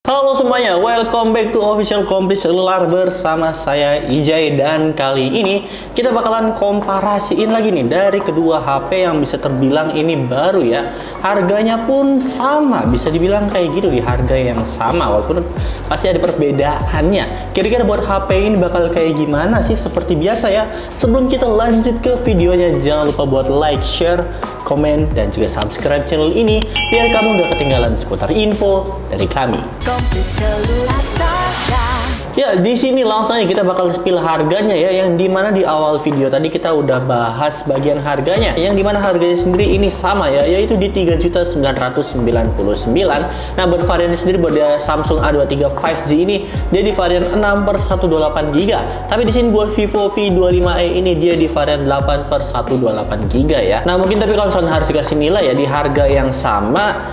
Halo semuanya, welcome back to Official Komplit Selular bersama saya Ijay. Dan kali ini kita bakalan komparasiin lagi nih dari kedua HP yang bisa terbilang ini baru ya. Harganya pun sama, bisa dibilang kayak gitu di harga yang sama, walaupun pasti ada perbedaannya. Kira-kira buat HP ini bakal kayak gimana sih? Seperti biasa ya, sebelum kita lanjut ke videonya, jangan lupa buat like, share, komen, dan juga subscribe channel ini biar kamu gak ketinggalan seputar info dari kami. Komplit Selular saja. Ya, di sini langsung aja kita bakal spill harganya ya, yang dimana di awal video tadi kita udah bahas bagian harganya, yang dimana harganya sendiri ini sama ya, yaitu di 3.999. Nah, buat variannya sendiri buat Samsung A23 5G ini dia di varian 6/128GB, tapi di sini buat Vivo V25e ini dia di varian 8/128GB ya. Nah, mungkin tapi kalau misalnya harus dikasih nilai ya di harga yang sama,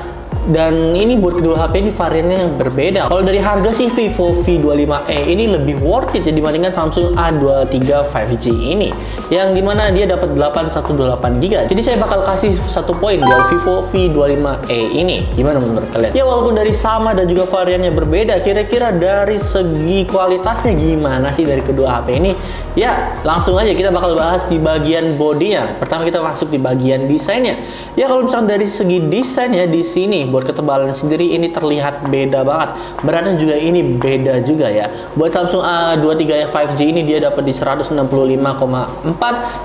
dan ini buat kedua HP ini variannya yang berbeda. Kalau dari harga sih Vivo V25e ini lebih worth it ya dibandingkan Samsung A23 5G ini, yang dimana dia dapat 8/128GB. Jadi saya bakal kasih 1 poin buat Vivo V25e ini. Gimana menurut kalian? Ya, walaupun dari sama dan juga variannya berbeda, kira-kira dari segi kualitasnya gimana sih dari kedua HP ini? Ya, langsung aja kita bakal bahas di bagian bodinya. Pertama kita masuk di bagian desainnya. Ya, kalau misalnya dari segi desainnya di sini buat ketebalan sendiri ini terlihat beda banget. Beratnya juga ini beda juga ya. Buat Samsung A23 5G ini dia dapat di 165,4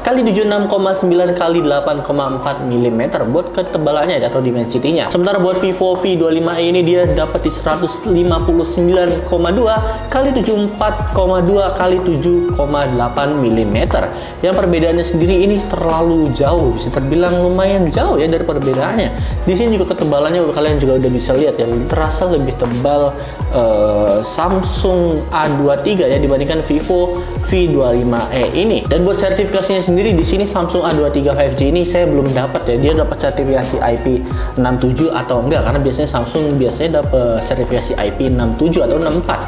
kali 76,9 kali 8,4 mm buat ketebalannya atau dimensitinya. Sementara buat Vivo V25e ini dia dapat di 159,2 kali 74,2 kali 7,8 mm. Yang perbedaannya sendiri ini terlalu jauh, bisa terbilang lumayan jauh ya dari perbedaannya. Di sini juga ketebalannya kalian juga udah bisa lihat ya, terasa lebih tebal Samsung A23 ya dibandingkan Vivo V25e ini. Dan buat sertifikasinya sendiri di sini Samsung A23 5G ini saya belum dapat ya, dia dapat sertifikasi IP67 atau enggak, karena biasanya Samsung dapat sertifikasi IP67 atau 64.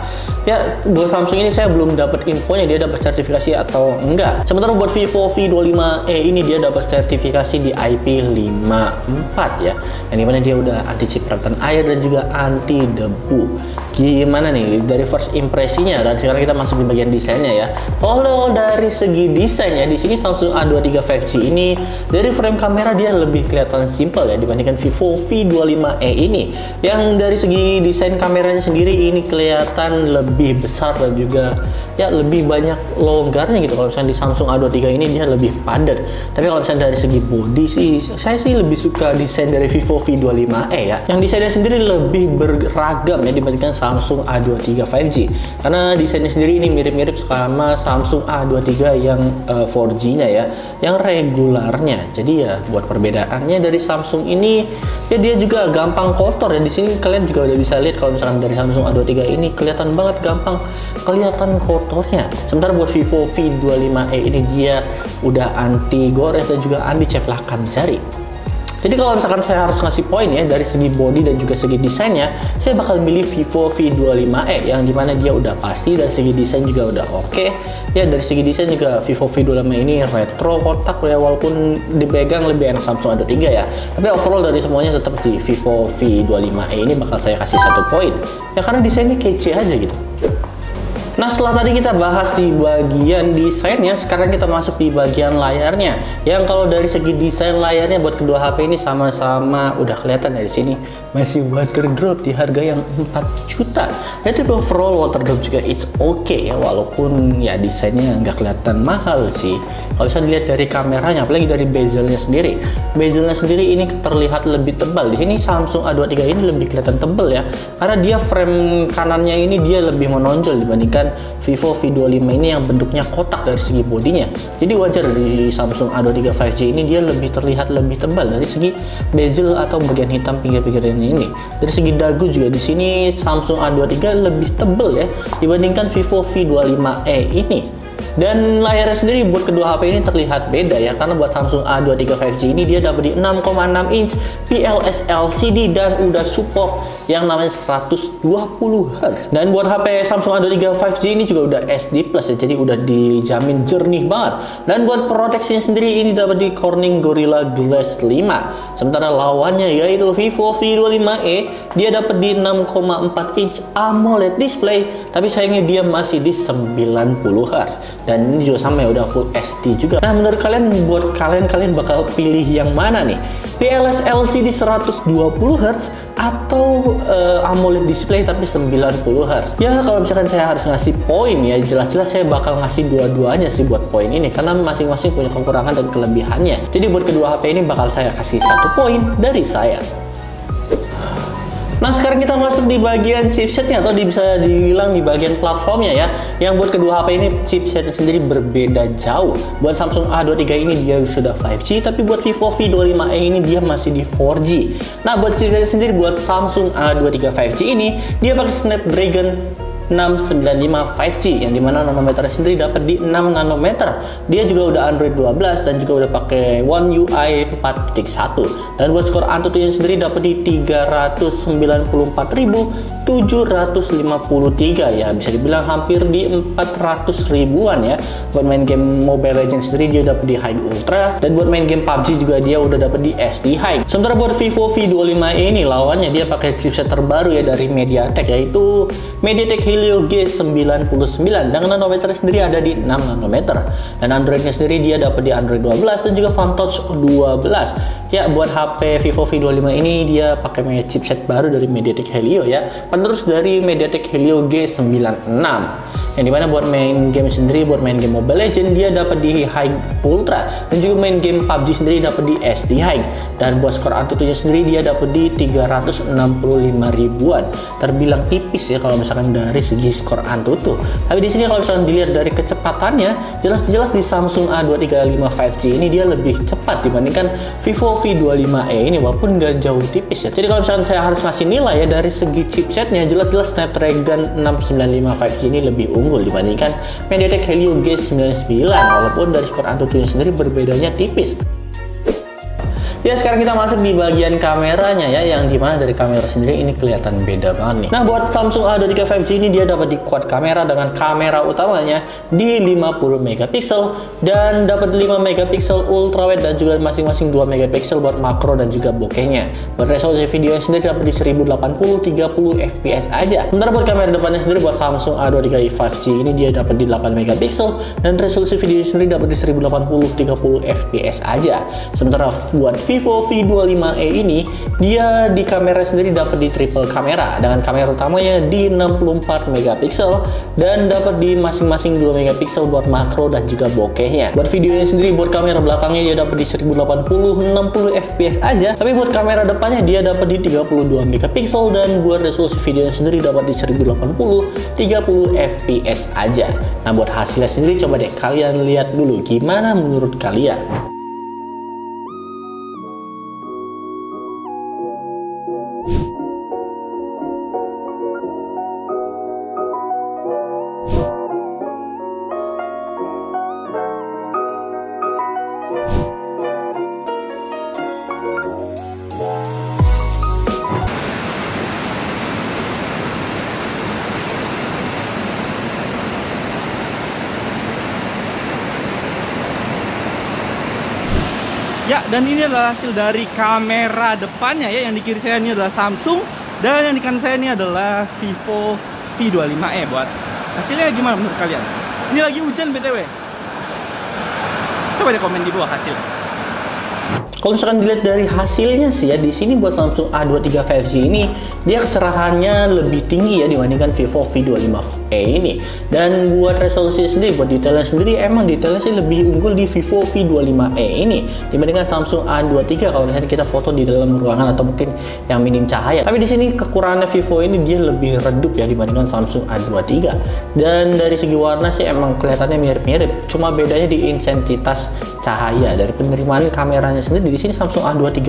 Ya, buat Samsung ini saya belum dapat infonya dia dapat sertifikasi atau enggak. Sementara buat Vivo V25e ini dia dapat sertifikasi di IP54 ya, yang dimana dia udah anti cipratan air dan juga anti debu. Gimana nih dari first impresinya? Dan sekarang kita masuk di bagian desainnya ya. Kalau dari segi desainnya di sini Samsung A23 5G ini dari frame kamera dia lebih kelihatan simple ya dibandingkan Vivo V25e ini. Yang dari segi desain kameranya sendiri ini kelihatan lebih besar dan juga ya lebih banyak longgarnya gitu. Kalau misalnya di Samsung A23 ini dia lebih padat. Tapi kalau misalnya dari segi body sih saya sih lebih suka desain dari Vivo V25e ya. Yang desainnya sendiri lebih beragam ya dibandingkan Samsung A23 5G. Karena desainnya sendiri ini mirip-mirip sama Samsung A23 yang 4G-nya ya, yang regularnya. Jadi ya buat perbedaannya dari Samsung ini ya dia juga gampang kotor ya. Di sini kalian juga udah bisa lihat kalau misalkan dari Samsung A23 ini kelihatan banget gampang kelihatan kotornya. Sementara buat Vivo V25e ini dia udah anti gores dan juga anti ceplakan jari. Jadi kalau misalkan saya harus ngasih poin ya dari segi body dan juga segi desainnya, saya bakal milih Vivo V25e yang dimana dia udah pasti dari segi desain juga udah oke. Ya, dari segi desain juga Vivo V25e ini retro kotak ya, walaupun dipegang lebih enak Samsung A23 ya. Tapi overall dari semuanya tetap di Vivo V25e ini bakal saya kasih 1 poin. Ya karena desainnya kece aja gitu. Nah, setelah tadi kita bahas di bagian desainnya, sekarang kita masuk di bagian layarnya. Yang kalau dari segi desain layarnya buat kedua HP ini sama-sama udah kelihatan dari sini masih water drop di harga yang 4 juta. Jadi overall water drop juga it's okay ya, walaupun ya desainnya nggak kelihatan mahal sih. Kalau bisa dilihat dari kameranya, apalagi dari bezelnya sendiri. Bezelnya sendiri ini terlihat lebih tebal. Di sini Samsung A23 ini lebih kelihatan tebal ya, karena dia frame kanannya ini dia lebih menonjol dibandingkan Vivo V25 ini yang bentuknya kotak dari segi bodinya. Jadi wajar di Samsung A23 5G ini dia lebih terlihat lebih tebal dari segi bezel atau bagian hitam pinggir-pinggirnya ini. Dari segi dagu juga di sini Samsung A23 lebih tebal ya dibandingkan Vivo V25e ini. Dan layarnya sendiri buat kedua HP ini terlihat beda ya, karena buat Samsung A23 5G ini dia dapat di 6,6 inch PLS LCD dan udah support yang namanya 120 Hz. Dan buat HP Samsung A23 5G ini juga udah SD Plus ya, jadi udah dijamin jernih banget. Dan buat proteksinya sendiri ini dapat di Corning Gorilla Glass 5. Sementara lawannya yaitu Vivo V25e, dia dapat di 6,4 inch AMOLED display, tapi sayangnya dia masih di 90 Hz. Dan ini juga sama ya, udah Full HD juga. Nah, menurut kalian, buat kalian bakal pilih yang mana nih? PLS LCD 120 Hz atau AMOLED display tapi 90 Hz? Ya, kalau misalkan saya harus ngasih poin ya, jelas-jelas saya bakal ngasih dua-duanya sih buat poin ini, karena masing-masing punya kekurangan dan kelebihannya. Jadi buat kedua HP ini bakal saya kasih 1 poin dari saya. Nah, sekarang kita masuk di bagian chipsetnya, atau bisa dibilang di bagian platformnya ya. Yang buat kedua HP ini chipsetnya sendiri berbeda jauh. Buat Samsung A23 ini dia sudah 5G, tapi buat Vivo V25e ini dia masih di 4G. Nah, buat chipsetnya sendiri buat Samsung A23 5G ini dia pakai Snapdragon 695 5G, yang dimana nanometernya sendiri dapat di 6 nanometer. Dia juga udah Android 12 dan juga udah pakai One UI 4.1. Dan buat skor Antutunya sendiri dapat di 394.753 ya, bisa dibilang hampir di 400 ribuan ya. Buat main game Mobile Legends sendiri dia dapat di High Ultra, dan buat main game PUBG juga dia udah dapat di SD High. Sementara buat Vivo V25e ini lawannya dia pakai chipset terbaru ya dari MediaTek, yaitu MediaTek Helio G99 dengan nanometernya sendiri ada di 6 nanometer. Dan Androidnya sendiri dia dapat di Android 12 dan juga Funtouch 12. Ya, buat HP Vivo V25 ini dia pakai chipset baru dari MediaTek Helio ya, penerus dari MediaTek Helio G96. Yang dimana buat main game sendiri, buat main game Mobile Legends dia dapat di High Ultra, dan juga main game PUBG sendiri dapat di SD High. Dan buat skor Antutunya sendiri dia dapat di 365 ribuan. Terbilang tipis ya kalau misalkan dari segi skor Antutu. Tapi di sini kalau misalkan dilihat dari kecepatannya, jelas-jelas di Samsung A23 5G ini dia lebih cepat dibandingkan Vivo V25e ini, walaupun nggak jauh tipis ya. Jadi kalau misalkan saya harus ngasih nilai ya dari segi chipsetnya, jelas-jelas Snapdragon 695 5G ini lebih unggul dibandingkan MediaTek Helio G99, walaupun dari skor Antutunya sendiri berbedanya tipis. Ya, sekarang kita masuk di bagian kameranya ya, yang dimana dari kamera sendiri ini kelihatan beda banget nih. Nah, buat Samsung A23 5G ini dia dapat di quad kamera dengan kamera utamanya di 50 megapiksel dan dapat 5 megapiksel ultrawide dan juga masing-masing 2 megapiksel buat makro dan juga bokehnya. Buat resolusi video sendiri dapat di 1080 30 fps aja. Sementara buat kamera depannya sendiri buat Samsung A23 5G ini dia dapat di 8 megapiksel dan resolusi video sendiri dapat di 1080 30 fps aja. Sementara buat Vivo V25e ini dia di kamera sendiri dapat di triple kamera dengan kamera utamanya di 64 megapiksel dan dapat di masing-masing 2 megapiksel buat makro dan juga bokehnya. Buat videonya sendiri, buat kamera belakangnya dia dapat di 1080 60 fps aja, tapi buat kamera depannya dia dapat di 32 megapiksel dan buat resolusi videonya sendiri dapat di 1080 30 fps aja. Nah, buat hasilnya sendiri coba deh kalian lihat dulu gimana menurut kalian. Ya, dan ini adalah hasil dari kamera depannya ya. Yang di kiri saya ini adalah Samsung, dan yang di kanan saya ini adalah Vivo V25e. Buat hasilnya gimana menurut kalian? Ini lagi hujan BTW. Coba deh komen di bawah hasilnya. Kalau misalkan dilihat dari hasilnya sih ya, di sini buat Samsung A23 5G ini dia kecerahannya lebih tinggi ya dibandingkan Vivo V25e ini. Dan buat resolusi sendiri, buat detailnya sendiri emang detailnya sih lebih unggul di Vivo V25e ini dibandingkan Samsung A23 kalau misalnya kita foto di dalam ruangan atau mungkin yang minim cahaya. Tapi di sini kekurangannya Vivo ini dia lebih redup ya dibandingkan Samsung A23. Dan dari segi warna sih emang kelihatannya mirip-mirip, cuma bedanya di intensitas cahaya. Dari penerimaan kameranya sendiri di sini Samsung A23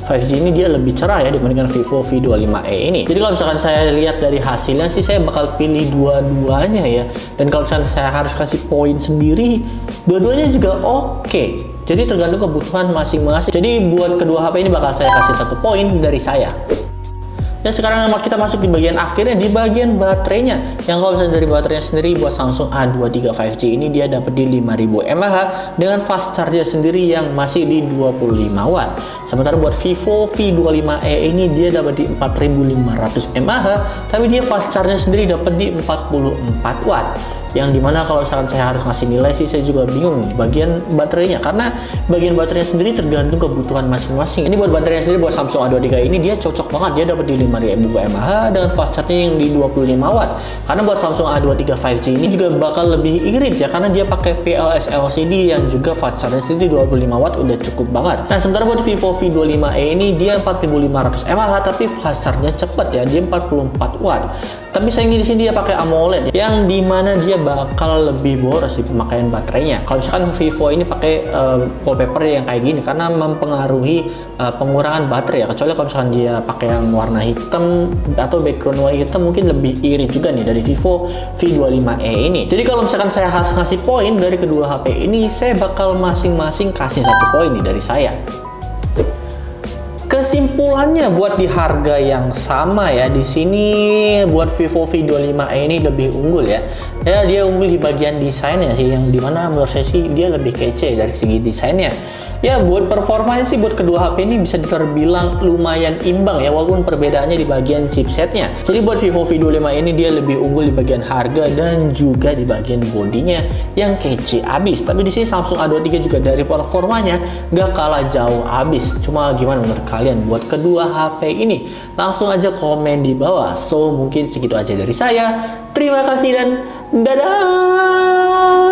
5G ini dia lebih cerah ya dibandingkan Vivo V25e ini. Jadi kalau misalkan saya lihat dari hasilnya sih saya bakal pilih dua-duanya ya. Dan kalau misalkan saya harus kasih poin sendiri, dua-duanya juga oke. Jadi tergantung kebutuhan masing-masing. Jadi buat kedua HP ini bakal saya kasih 1 poin dari saya. Dan sekarang kita masuk di bagian akhirnya, di bagian baterainya. Yang kalau misalnya dari baterainya sendiri buat Samsung A23 5G ini dia dapat di 5000 mAh dengan fast charger sendiri yang masih di 25 watt. Sementara buat Vivo V25e ini dia dapat di 4500 mAh, tapi dia fast charger sendiri dapat di 44 watt. Yang dimana kalau misalkan saya harus ngasih nilai sih, saya juga bingung di bagian baterainya, karena bagian baterainya sendiri tergantung kebutuhan masing-masing. Ini buat baterainya sendiri buat Samsung A23 ini dia cocok banget, dia dapat di 5000 mAh dengan fast charge yang di 25 watt. Karena buat Samsung A23 5G ini juga bakal lebih irit ya, karena dia pakai PLS LCD yang juga fast charge sendiri 25 watt udah cukup banget. Nah sementara buat Vivo V25e ini dia 4500 mAh tapi fast charge-nya cepet ya, dia 44 watt. Tapi sayangnya di sini dia pakai AMOLED yang dimana dia bakal lebih boros di pemakaian baterainya. Kalau misalkan Vivo ini pakai wallpaper yang kayak gini karena mempengaruhi pengurangan baterai ya. Kecuali kalau misalkan dia pakai yang warna hitam atau background warna hitam mungkin lebih irit juga nih dari Vivo V25e ini. Jadi kalau misalkan saya harus ngasih poin dari kedua HP ini, saya bakal masing-masing kasih 1 poin nih dari saya. Kesimpulannya buat di harga yang sama ya, di sini buat Vivo V25e ini lebih unggul ya. Ya dia unggul di bagian desainnya sih, yang dimana menurut saya sih dia lebih kece dari segi desainnya. Ya buat performanya sih buat kedua HP ini bisa terbilang lumayan imbang ya, walaupun perbedaannya di bagian chipsetnya. Jadi buat Vivo V25 ini dia lebih unggul di bagian harga dan juga di bagian bodinya yang kece abis. Tapi di sini Samsung A23 juga dari performanya nggak kalah jauh abis. Cuma gimana menurut kalian buat kedua HP ini? Langsung aja komen di bawah. So mungkin segitu aja dari saya. Terima kasih dan dadah.